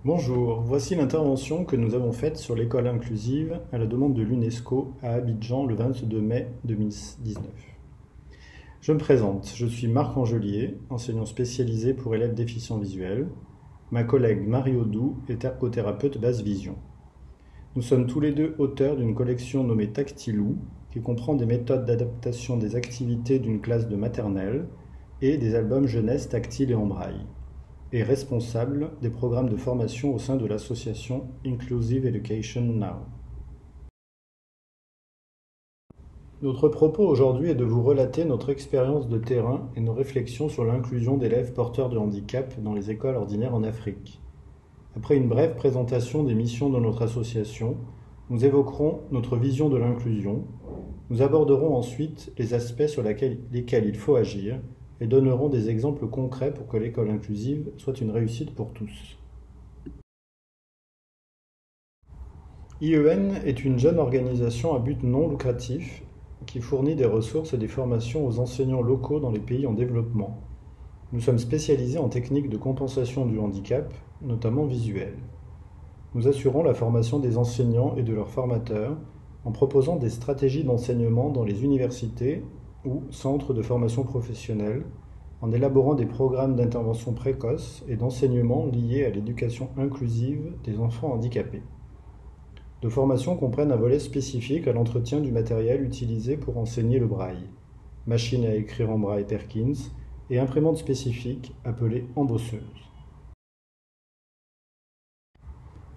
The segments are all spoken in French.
Bonjour, voici l'intervention que nous avons faite sur l'école inclusive à la demande de l'UNESCO à Abidjan le 22 mai 2019. Je me présente, je suis Marc Angelier, enseignant spécialisé pour élèves déficients visuels. Ma collègue Marie Audou est ergothérapeute basse vision. Nous sommes tous les deux auteurs d'une collection nommée Tactilou, qui comprend des méthodes d'adaptation des activités d'une classe de maternelle et des albums jeunesse tactile et en braille, et responsable des programmes de formation au sein de l'association Inclusive Education Now. Notre propos aujourd'hui est de vous relater notre expérience de terrain et nos réflexions sur l'inclusion d'élèves porteurs de handicap dans les écoles ordinaires en Afrique. Après une brève présentation des missions de notre association, nous évoquerons notre vision de l'inclusion. Nous aborderons ensuite les aspects sur lesquels il faut agir et donnerons des exemples concrets pour que l'école inclusive soit une réussite pour tous. IEN est une jeune organisation à but non lucratif qui fournit des ressources et des formations aux enseignants locaux dans les pays en développement. Nous sommes spécialisés en techniques de compensation du handicap, notamment visuel. Nous assurons la formation des enseignants et de leurs formateurs en proposant des stratégies d'enseignement dans les universités ou centres de formation professionnelle, en élaborant des programmes d'intervention précoce et d'enseignement liés à l'éducation inclusive des enfants handicapés. Nos formations comprennent un volet spécifique à l'entretien du matériel utilisé pour enseigner le braille, machine à écrire en braille Perkins et imprimante spécifique appelée embosseuse.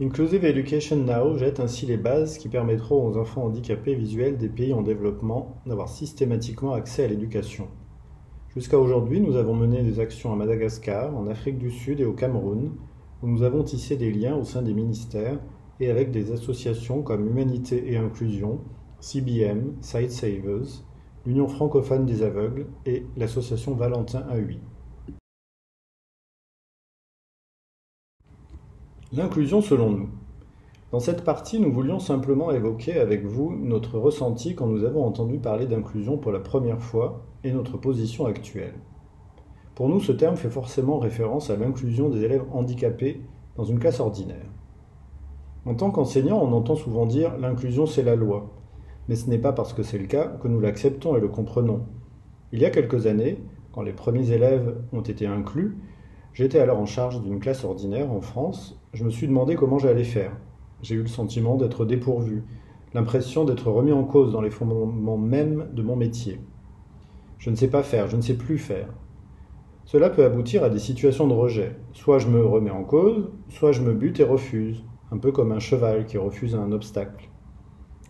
Inclusive Education Now jette ainsi les bases qui permettront aux enfants handicapés visuels des pays en développement d'avoir systématiquement accès à l'éducation. Jusqu'à aujourd'hui, nous avons mené des actions à Madagascar, en Afrique du Sud et au Cameroun, où nous avons tissé des liens au sein des ministères et avec des associations comme Humanité et Inclusion, CBM, Sightsavers, l'Union francophone des aveugles et l'association Valentin AUI. L'inclusion selon nous. Dans cette partie, nous voulions simplement évoquer avec vous notre ressenti quand nous avons entendu parler d'inclusion pour la première fois et notre position actuelle. Pour nous, ce terme fait forcément référence à l'inclusion des élèves handicapés dans une classe ordinaire. En tant qu'enseignant, on entend souvent dire « l'inclusion c'est la loi », mais ce n'est pas parce que c'est le cas que nous l'acceptons et le comprenons. Il y a quelques années, quand les premiers élèves ont été inclus, j'étais alors en charge d'une classe ordinaire en France, je me suis demandé comment j'allais faire. J'ai eu le sentiment d'être dépourvu, l'impression d'être remis en cause dans les fondements même de mon métier. Je ne sais pas faire, je ne sais plus faire. Cela peut aboutir à des situations de rejet. Soit je me remets en cause, soit je me bute et refuse, un peu comme un cheval qui refuse un obstacle.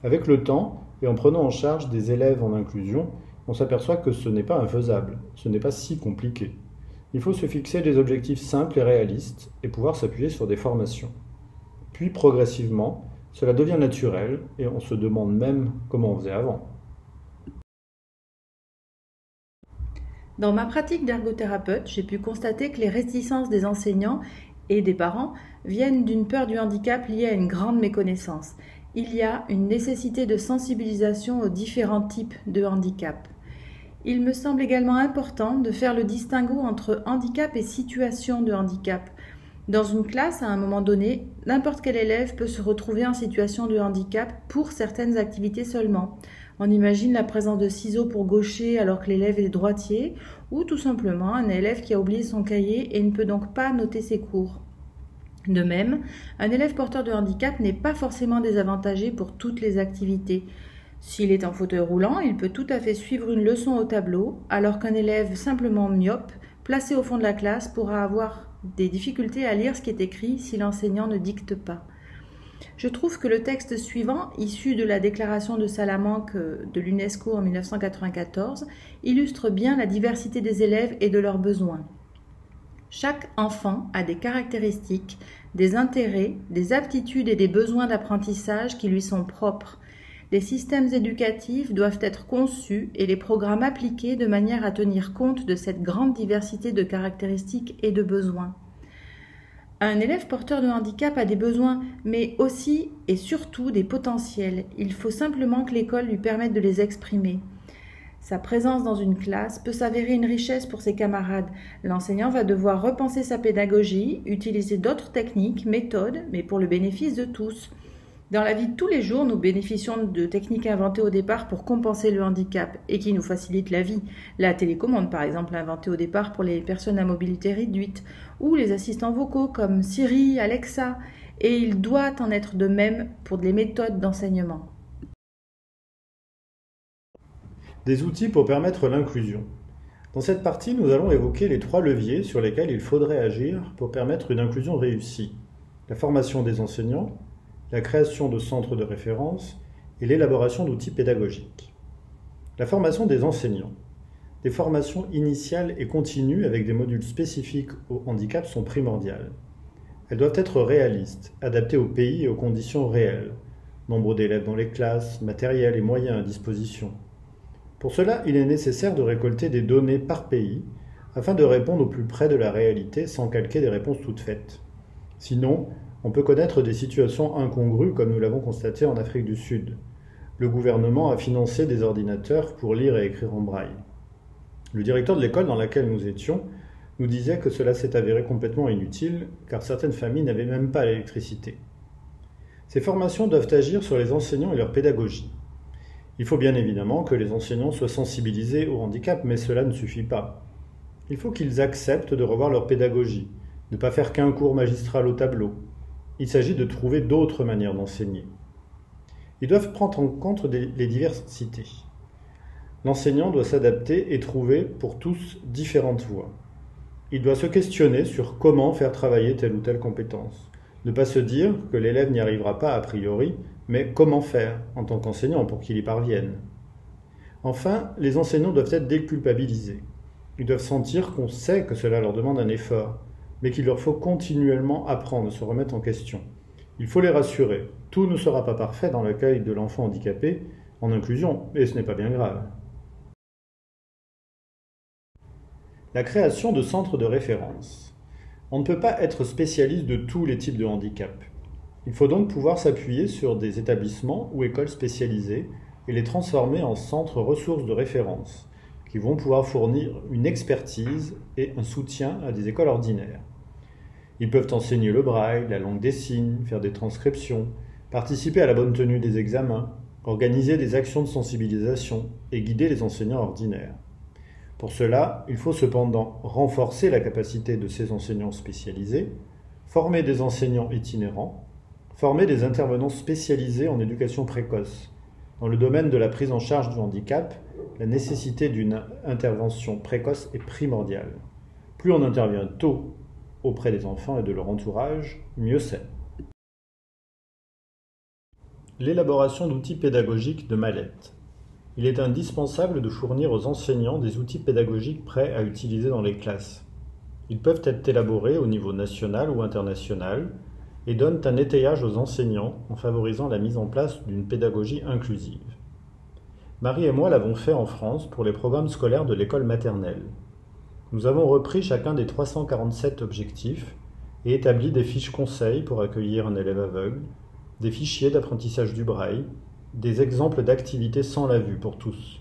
Avec le temps, et en prenant en charge des élèves en inclusion, on s'aperçoit que ce n'est pas infaisable, ce n'est pas si compliqué. Il faut se fixer des objectifs simples et réalistes et pouvoir s'appuyer sur des formations. Puis progressivement, cela devient naturel et on se demande même comment on faisait avant. Dans ma pratique d'ergothérapeute, j'ai pu constater que les réticences des enseignants et des parents viennent d'une peur du handicap liée à une grande méconnaissance. Il y a une nécessité de sensibilisation aux différents types de handicap. Il me semble également important de faire le distinguo entre handicap et situation de handicap. Dans une classe, à un moment donné, n'importe quel élève peut se retrouver en situation de handicap pour certaines activités seulement. On imagine la présence de ciseaux pour gaucher alors que l'élève est droitier, ou tout simplement un élève qui a oublié son cahier et ne peut donc pas noter ses cours. De même, un élève porteur de handicap n'est pas forcément désavantagé pour toutes les activités. S'il est en fauteuil roulant, il peut tout à fait suivre une leçon au tableau, alors qu'un élève simplement myope, placé au fond de la classe, pourra avoir des difficultés à lire ce qui est écrit si l'enseignant ne dicte pas. Je trouve que le texte suivant, issu de la déclaration de Salamanque de l'UNESCO en 1994, illustre bien la diversité des élèves et de leurs besoins. Chaque enfant a des caractéristiques, des intérêts, des aptitudes et des besoins d'apprentissage qui lui sont propres. Les systèmes éducatifs doivent être conçus et les programmes appliqués de manière à tenir compte de cette grande diversité de caractéristiques et de besoins. Un élève porteur de handicap a des besoins, mais aussi et surtout des potentiels. Il faut simplement que l'école lui permette de les exprimer. Sa présence dans une classe peut s'avérer une richesse pour ses camarades. L'enseignant va devoir repenser sa pédagogie, utiliser d'autres techniques, méthodes, mais pour le bénéfice de tous. Dans la vie de tous les jours, nous bénéficions de techniques inventées au départ pour compenser le handicap et qui nous facilitent la vie. La télécommande, par exemple, inventée au départ pour les personnes à mobilité réduite, ou les assistants vocaux comme Siri, Alexa, et il doit en être de même pour les méthodes d'enseignement. Des outils pour permettre l'inclusion. Dans cette partie, nous allons évoquer les 3 leviers sur lesquels il faudrait agir pour permettre une inclusion réussie. La formation des enseignants, la création de centres de référence et l'élaboration d'outils pédagogiques. La formation des enseignants. Des formations initiales et continues avec des modules spécifiques au handicap sont primordiales. Elles doivent être réalistes, adaptées au pays et aux conditions réelles. Nombre d'élèves dans les classes, matériel et moyens à disposition. Pour cela, il est nécessaire de récolter des données par pays afin de répondre au plus près de la réalité sans calquer des réponses toutes faites. Sinon, on peut connaître des situations incongrues comme nous l'avons constaté en Afrique du Sud. Le gouvernement a financé des ordinateurs pour lire et écrire en braille. Le directeur de l'école dans laquelle nous étions nous disait que cela s'est avéré complètement inutile car certaines familles n'avaient même pas l'électricité. Ces formations doivent agir sur les enseignants et leur pédagogie. Il faut bien évidemment que les enseignants soient sensibilisés au handicap, mais cela ne suffit pas. Il faut qu'ils acceptent de revoir leur pédagogie, ne pas faire qu'un cours magistral au tableau. Il s'agit de trouver d'autres manières d'enseigner. Ils doivent prendre en compte les diversités. L'enseignant doit s'adapter et trouver pour tous différentes voies. Il doit se questionner sur comment faire travailler telle ou telle compétence. Ne pas se dire que l'élève n'y arrivera pas a priori, mais comment faire en tant qu'enseignant pour qu'il y parvienne. Enfin, les enseignants doivent être déculpabilisés. Ils doivent sentir qu'on sait que cela leur demande un effort, mais qu'il leur faut continuellement apprendre, se remettre en question. Il faut les rassurer. Tout ne sera pas parfait dans l'accueil de l'enfant handicapé en inclusion, et ce n'est pas bien grave. La création de centres de référence. On ne peut pas être spécialiste de tous les types de handicap. Il faut donc pouvoir s'appuyer sur des établissements ou écoles spécialisées et les transformer en centres ressources de référence, qui vont pouvoir fournir une expertise et un soutien à des écoles ordinaires. Ils peuvent enseigner le braille, la langue des signes, faire des transcriptions, participer à la bonne tenue des examens, organiser des actions de sensibilisation et guider les enseignants ordinaires. Pour cela, il faut cependant renforcer la capacité de ces enseignants spécialisés, former des enseignants itinérants, former des intervenants spécialisés en éducation précoce. Dans le domaine de la prise en charge du handicap, la nécessité d'une intervention précoce est primordiale. Plus on intervient tôt auprès des enfants et de leur entourage, mieux c'est. L'élaboration d'outils pédagogiques de mallette. Il est indispensable de fournir aux enseignants des outils pédagogiques prêts à utiliser dans les classes. Ils peuvent être élaborés au niveau national ou international et donnent un étayage aux enseignants en favorisant la mise en place d'une pédagogie inclusive. Marie et moi l'avons fait en France pour les programmes scolaires de l'école maternelle. Nous avons repris chacun des 347 objectifs et établi des fiches conseils pour accueillir un élève aveugle, des fichiers d'apprentissage du braille, des exemples d'activités sans la vue pour tous.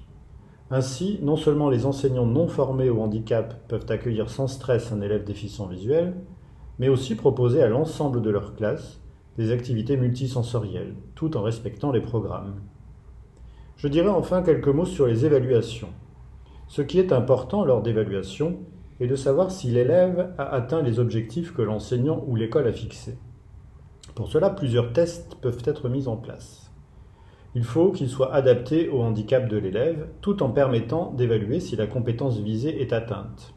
Ainsi, non seulement les enseignants non formés au handicap peuvent accueillir sans stress un élève déficient visuel, mais aussi proposer à l'ensemble de leur classe des activités multisensorielles, tout en respectant les programmes. Je dirai enfin quelques mots sur les évaluations. Ce qui est important lors d'évaluation est de savoir si l'élève a atteint les objectifs que l'enseignant ou l'école a fixés. Pour cela, plusieurs tests peuvent être mis en place. Il faut qu'ils soient adaptés au handicap de l'élève, tout en permettant d'évaluer si la compétence visée est atteinte.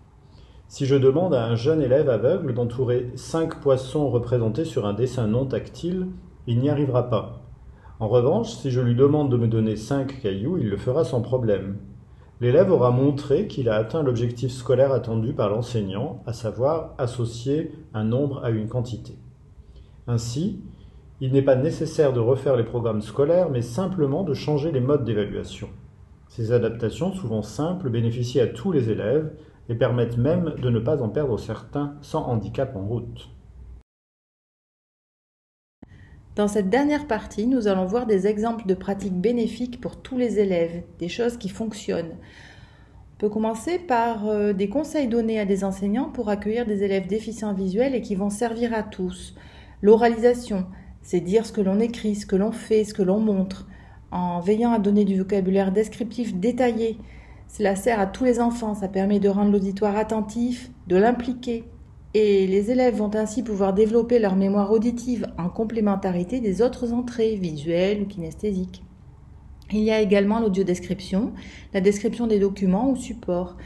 Si je demande à un jeune élève aveugle d'entourer 5 poissons représentés sur un dessin non tactile, il n'y arrivera pas. En revanche, si je lui demande de me donner 5 cailloux, il le fera sans problème. L'élève aura montré qu'il a atteint l'objectif scolaire attendu par l'enseignant, à savoir associer un nombre à une quantité. Ainsi, il n'est pas nécessaire de refaire les programmes scolaires, mais simplement de changer les modes d'évaluation. Ces adaptations, souvent simples, bénéficient à tous les élèves et permettent même de ne pas en perdre certains sans handicap en route. Dans cette dernière partie, nous allons voir des exemples de pratiques bénéfiques pour tous les élèves, des choses qui fonctionnent. On peut commencer par des conseils donnés à des enseignants pour accueillir des élèves déficients visuels et qui vont servir à tous. L'oralisation, c'est dire ce que l'on écrit, ce que l'on fait, ce que l'on montre, en veillant à donner du vocabulaire descriptif détaillé. Cela sert à tous les enfants, ça permet de rendre l'auditoire attentif, de l'impliquer. Et les élèves vont ainsi pouvoir développer leur mémoire auditive en complémentarité des autres entrées, visuelles ou kinesthésiques. Il y a également l'audiodescription, la description des documents ou supports.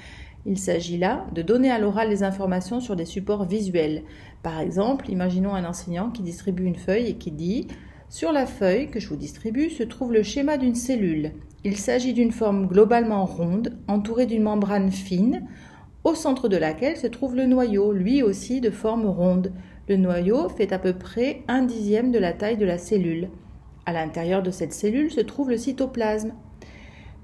Il s'agit là de donner à l'oral les informations sur des supports visuels. Par exemple, imaginons un enseignant qui distribue une feuille et qui dit « Sur la feuille que je vous distribue se trouve le schéma d'une cellule. Il s'agit d'une forme globalement ronde, entourée d'une membrane fine, au centre de laquelle se trouve le noyau, lui aussi de forme ronde. Le noyau fait à peu près 1/10 de la taille de la cellule. À l'intérieur de cette cellule se trouve le cytoplasme. »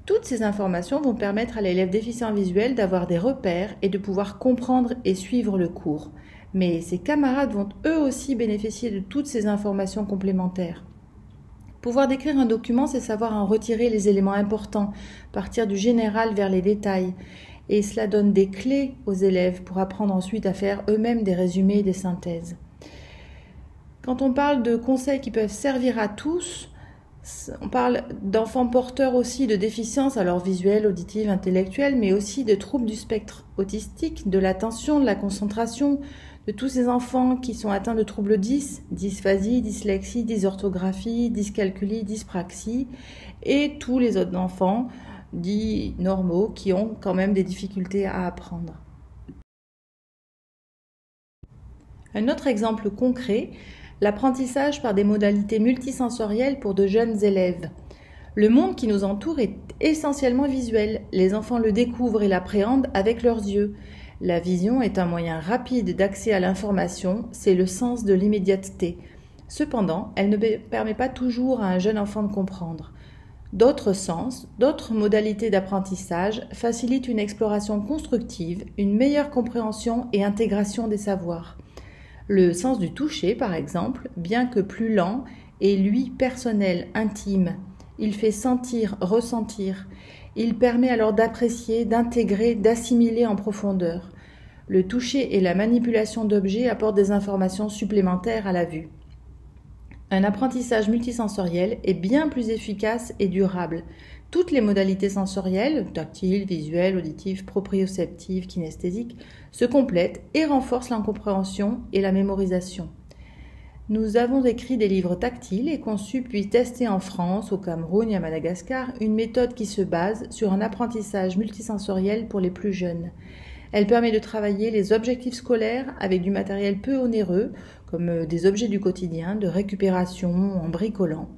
Toutes ces informations vont permettre à l'élève déficient visuel d'avoir des repères et de pouvoir comprendre et suivre le cours. Mais ses camarades vont eux aussi bénéficier de toutes ces informations complémentaires. Pouvoir décrire un document, c'est savoir en retirer les éléments importants, partir du général vers les détails. Et cela donne des clés aux élèves pour apprendre ensuite à faire eux-mêmes des résumés et des synthèses. Quand on parle de conseils qui peuvent servir à tous, on parle d'enfants porteurs aussi de déficiences, alors visuelles, auditives, intellectuelles, mais aussi de troubles du spectre autistique, de l'attention, de la concentration, de tous ces enfants qui sont atteints de troubles 10, dysphasie, dyslexie, dysorthographie, dyscalculie, dyspraxie, et tous les autres enfants dits normaux qui ont quand même des difficultés à apprendre. Un autre exemple concret, l'apprentissage par des modalités multisensorielles pour de jeunes élèves. Le monde qui nous entoure est essentiellement visuel. Les enfants le découvrent et l'appréhendent avec leurs yeux. La vision est un moyen rapide d'accès à l'information, c'est le sens de l'immédiateté. Cependant, elle ne permet pas toujours à un jeune enfant de comprendre. D'autres sens, d'autres modalités d'apprentissage facilitent une exploration constructive, une meilleure compréhension et intégration des savoirs. Le sens du toucher, par exemple, bien que plus lent, est lui personnel, intime. Il fait sentir, ressentir. Il permet alors d'apprécier, d'intégrer, d'assimiler en profondeur. Le toucher et la manipulation d'objets apportent des informations supplémentaires à la vue. Un apprentissage multisensoriel est bien plus efficace et durable. Toutes les modalités sensorielles, tactiles, visuelles, auditives, proprioceptives, kinesthésiques, se complètent et renforcent la compréhension et la mémorisation. Nous avons écrit des livres tactiles et conçu puis testé en France, au Cameroun et à Madagascar une méthode qui se base sur un apprentissage multisensoriel pour les plus jeunes. Elle permet de travailler les objectifs scolaires avec du matériel peu onéreux, comme des objets du quotidien, de récupération, en bricolant.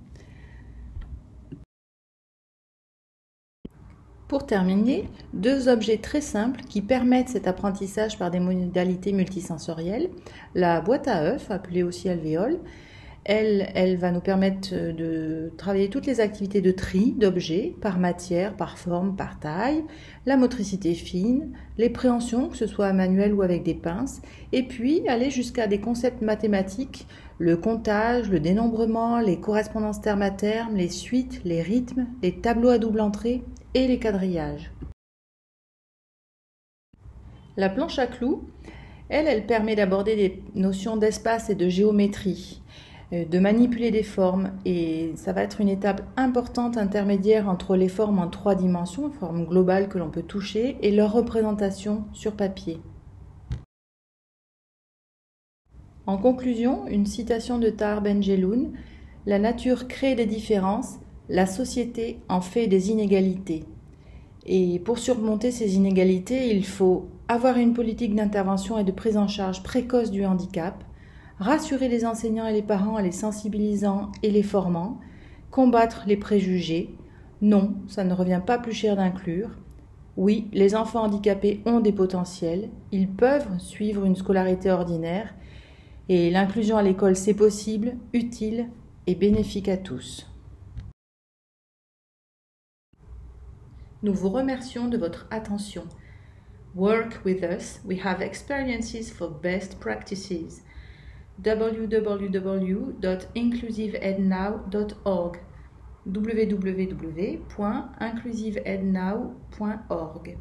Pour terminer, deux objets très simples qui permettent cet apprentissage par des modalités multisensorielles. La boîte à œufs, appelée aussi alvéole, elle va nous permettre de travailler toutes les activités de tri d'objets par matière, par forme, par taille, la motricité fine, les préhensions, que ce soit manuelles ou avec des pinces, et puis aller jusqu'à des concepts mathématiques, le comptage, le dénombrement, les correspondances terme à terme, les suites, les rythmes, les tableaux à double entrée et les quadrillages. La planche à clous, elle permet d'aborder des notions d'espace et de géométrie, de manipuler des formes, et ça va être une étape importante intermédiaire entre les formes en 3 dimensions, formes globales que l'on peut toucher, et leur représentation sur papier. En conclusion, une citation de Tahar Ben Jelloun, « La nature crée des différences, la société en fait des inégalités. » Et pour surmonter ces inégalités, il faut avoir une politique d'intervention et de prise en charge précoce du handicap, rassurer les enseignants et les parents en les sensibilisant et les formant, combattre les préjugés. Non, ça ne revient pas plus cher d'inclure. Oui, les enfants handicapés ont des potentiels, ils peuvent suivre une scolarité ordinaire et l'inclusion à l'école c'est possible, utile et bénéfique à tous. Nous vous remercions de votre attention. Work with us, we have experiences for best practices. www.inclusiveednow.org www.inclusiveednow.org